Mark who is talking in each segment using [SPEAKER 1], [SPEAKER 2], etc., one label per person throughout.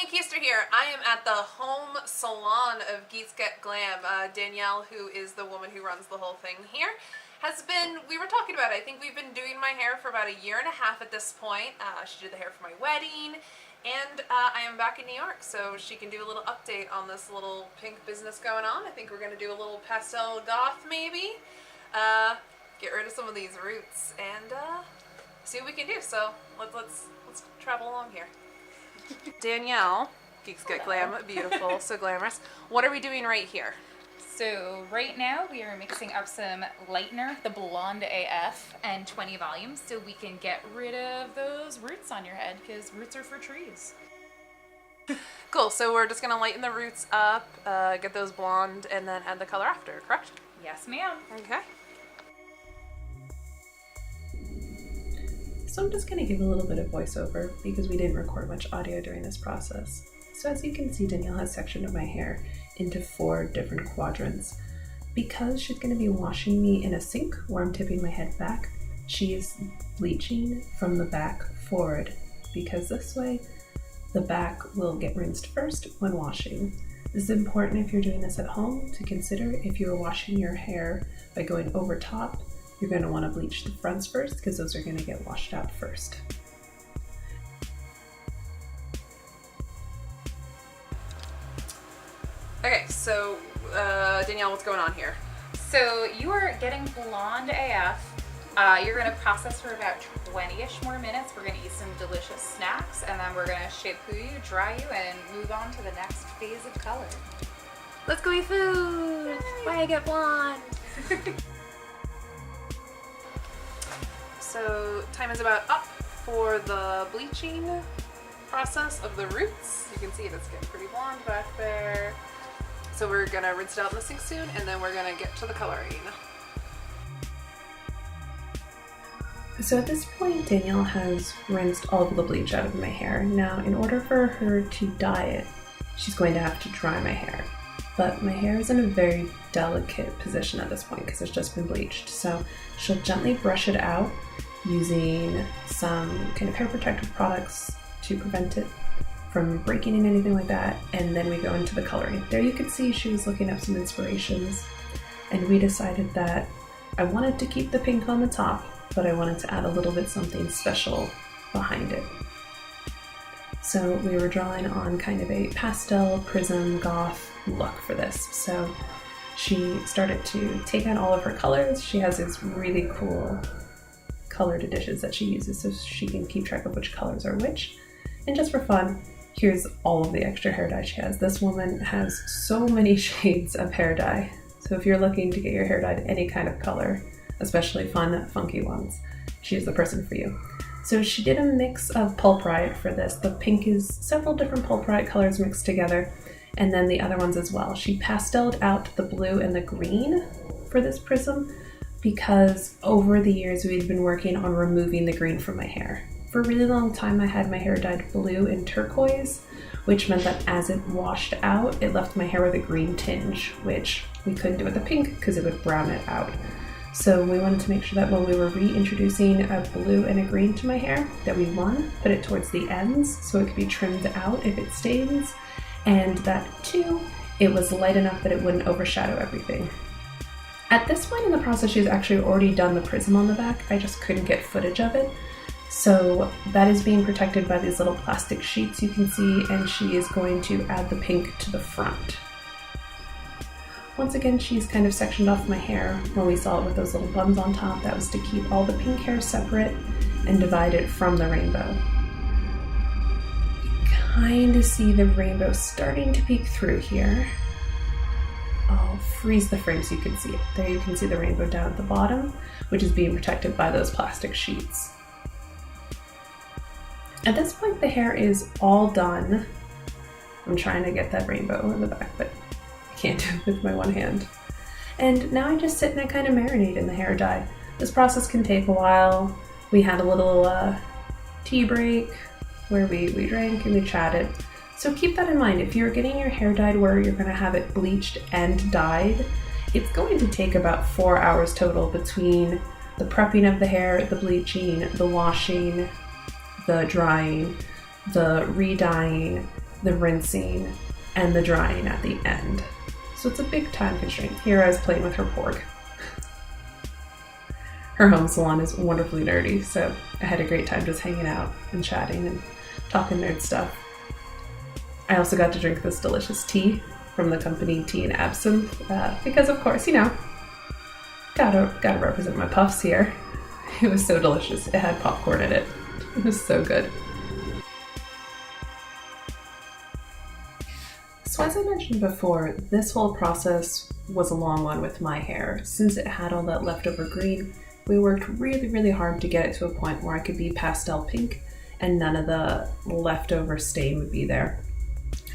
[SPEAKER 1] Keister here. I am at the home salon of Geeks, Glam. Danielle, who is the woman who runs the whole thing here, we were talking about it. I think we've been doing my hair for about a year and a half at this point. She did the hair for my wedding, and I am back in New York, so she can do a little update on this little pink business going on. I think we're going to do a little Pastel Goth, maybe. Get rid of some of these roots and see what we can do. So let's travel along here. Danielle, Geeks Glam, beautiful, so glamorous. What are we doing right here?
[SPEAKER 2] So right now we are mixing up some lightener, the Blonde AF, and 20 volumes so we can get rid of those roots on your head, because roots are for trees.
[SPEAKER 1] Cool, so we're just going to lighten the roots up, get those blonde, and then add the color after, correct?
[SPEAKER 2] Yes, ma'am.
[SPEAKER 1] Okay.
[SPEAKER 3] So I'm just going to give a little bit of voiceover because we didn't record much audio during this process. So as you can see, Danielle has sectioned my hair into 4 different quadrants. Because she's going to be washing me in a sink where I'm tipping my head back, she is bleaching from the back forward, because this way the back will get rinsed first when washing. This is important if you're doing this at home to consider. If you're washing your hair by going over top, you're going to want to bleach the fronts first because those are going to get washed out first.
[SPEAKER 1] Okay, so Danielle, what's going on here?
[SPEAKER 2] So you are getting Blonde AF. You're going to process for about 20-ish more minutes. We're going to eat some delicious snacks, and then we're going to shampoo you, dry you, and move on to the next phase of color.
[SPEAKER 1] Let's go eat food!
[SPEAKER 2] Yay.
[SPEAKER 1] Why I get blonde? So time is about up for the bleaching process of the roots. You can see it's getting pretty blonde back there. So we're gonna rinse it out in the sink soon, and then we're gonna get to the coloring.
[SPEAKER 3] So at this point, Danielle has rinsed all of the bleach out of my hair. Now, in order for her to dye it, she's going to have to dry my hair. But my hair is in a very delicate position at this point because it's just been bleached. So she'll gently brush it out using some kind of hair protective products to prevent it from breaking and anything like that. And then we go into the coloring. There you can see she was looking up some inspirations, and we decided that I wanted to keep the pink on the top, but I wanted to add a little bit something special behind it. So we were drawing on kind of a pastel prism goth look for this. So she started to take out all of her colors. She has these really cool colored additions that she uses so she can keep track of which colors are which. And just for fun, here's all of the extra hair dye she has. This woman has so many shades of hair dye. So if you're looking to get your hair dyed any kind of color, especially fun, funky ones, she's the person for you. So she did a mix of Pulp Riot for this. The pink is several different Pulp Riot colors mixed together, and then the other ones as well. She pasteled out the blue and the green for this prism because over the years we'd been working on removing the green from my hair. For a really long time I had my hair dyed blue and turquoise, which meant that as it washed out, it left my hair with a green tinge, which we couldn't do with the pink because it would brown it out. So we wanted to make sure that when we were reintroducing a blue and a green to my hair, that we, one, put it towards the ends so it could be trimmed out if it stains, and that 2, it was light enough that it wouldn't overshadow everything. At this point in the process, she's actually already done the prism on the back. I just couldn't get footage of it. So that is being protected by these little plastic sheets you can see, and she is going to add the pink to the front. Once again, she's kind of sectioned off my hair when we saw it with those little buns on top. That was to keep all the pink hair separate and divide it from the rainbow. You kind of see the rainbow starting to peek through here. I'll freeze the frame so you can see it. There you can see the rainbow down at the bottom, which is being protected by those plastic sheets. At this point, the hair is all done. I'm trying to get that rainbow in the back, but can't do it with my one hand. And now I just sit and I kind of marinate in the hair dye. This process can take a while. We had a little tea break where we drank and we chatted. So keep that in mind. If you're getting your hair dyed where you're going to have it bleached and dyed, it's going to take about 4 hours total between the prepping of the hair, the bleaching, the washing, the drying, the re-dyeing, the rinsing, and the drying at the end. So it's a big time constraint. Here I was playing with her porg. Her home salon is wonderfully nerdy, so I had a great time just hanging out and chatting and talking nerd stuff. I also got to drink this delicious tea from the company Tea and Absinthe, because of course, you know, gotta represent my puffs here. It was so delicious. It had popcorn in it. It was so good. So as I mentioned before, this whole process was a long one with my hair. Since it had all that leftover green, we worked really, really hard to get it to a point where I could be pastel pink and none of the leftover stain would be there.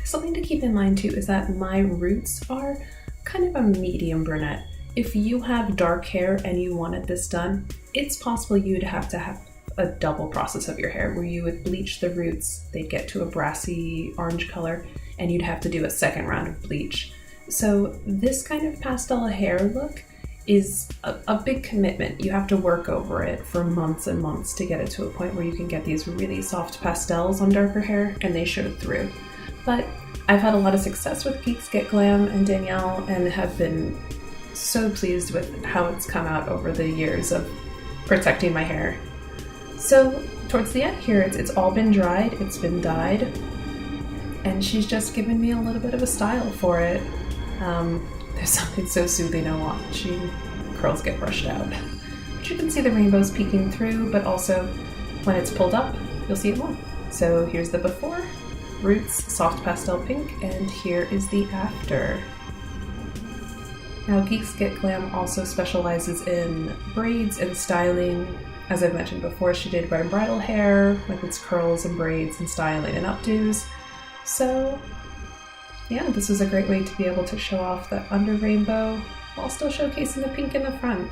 [SPEAKER 3] Something to keep in mind too is that my roots are kind of a medium brunette. If you have dark hair and you wanted this done, it's possible you'd have to have a double process of your hair where you would bleach the roots, they'd get to a brassy orange color, and you'd have to do a second round of bleach. So this kind of pastel hair look is a big commitment. You have to work over it for months and months to get it to a point where you can get these really soft pastels on darker hair, and they showed through. But I've had a lot of success with Geeks Get Glam and Danielle and have been so pleased with how it's come out over the years of protecting my hair. So towards the end here, it's all been dried, it's been dyed, and she's just given me a little bit of a style for it. There's something so soothing on watching curls get brushed out. But you can see the rainbows peeking through, but also when it's pulled up, you'll see it more. So here's the before, roots, soft pastel pink, and here is the after. Now Geeks Get Glam also specializes in braids and styling. As I've mentioned before, she did red bridal hair, like its curls and braids and styling and updos. So yeah, this was a great way to be able to show off the under rainbow while still showcasing the pink in the front.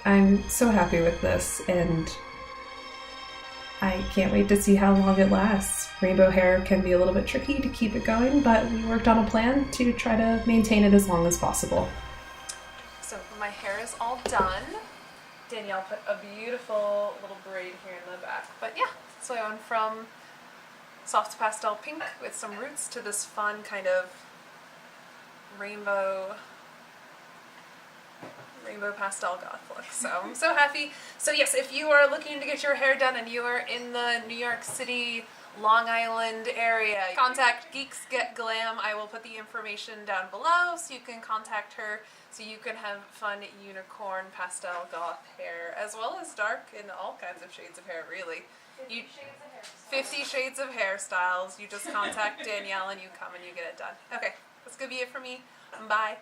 [SPEAKER 3] I'm so happy with this, and I can't wait to see how long it lasts. Rainbow hair can be a little bit tricky to keep it going, but we worked on a plan to try to maintain it as long as possible.
[SPEAKER 1] So my hair is all done. Danielle put a beautiful little braid here in the back. But yeah, so I went from soft pastel pink with some roots to this fun kind of rainbow pastel goth look. So I'm so happy. So yes, if you are looking to get your hair done and you are in the New York City, Long Island area, contact Geeks Get Glam. I will put the information down below so you can contact her so you can have fun unicorn pastel goth hair, as well as dark and all kinds of shades of hair, really. 50 shades of hairstyles. You just contact Danielle and you come and you get it done. Okay, that's gonna be it for me. Bye.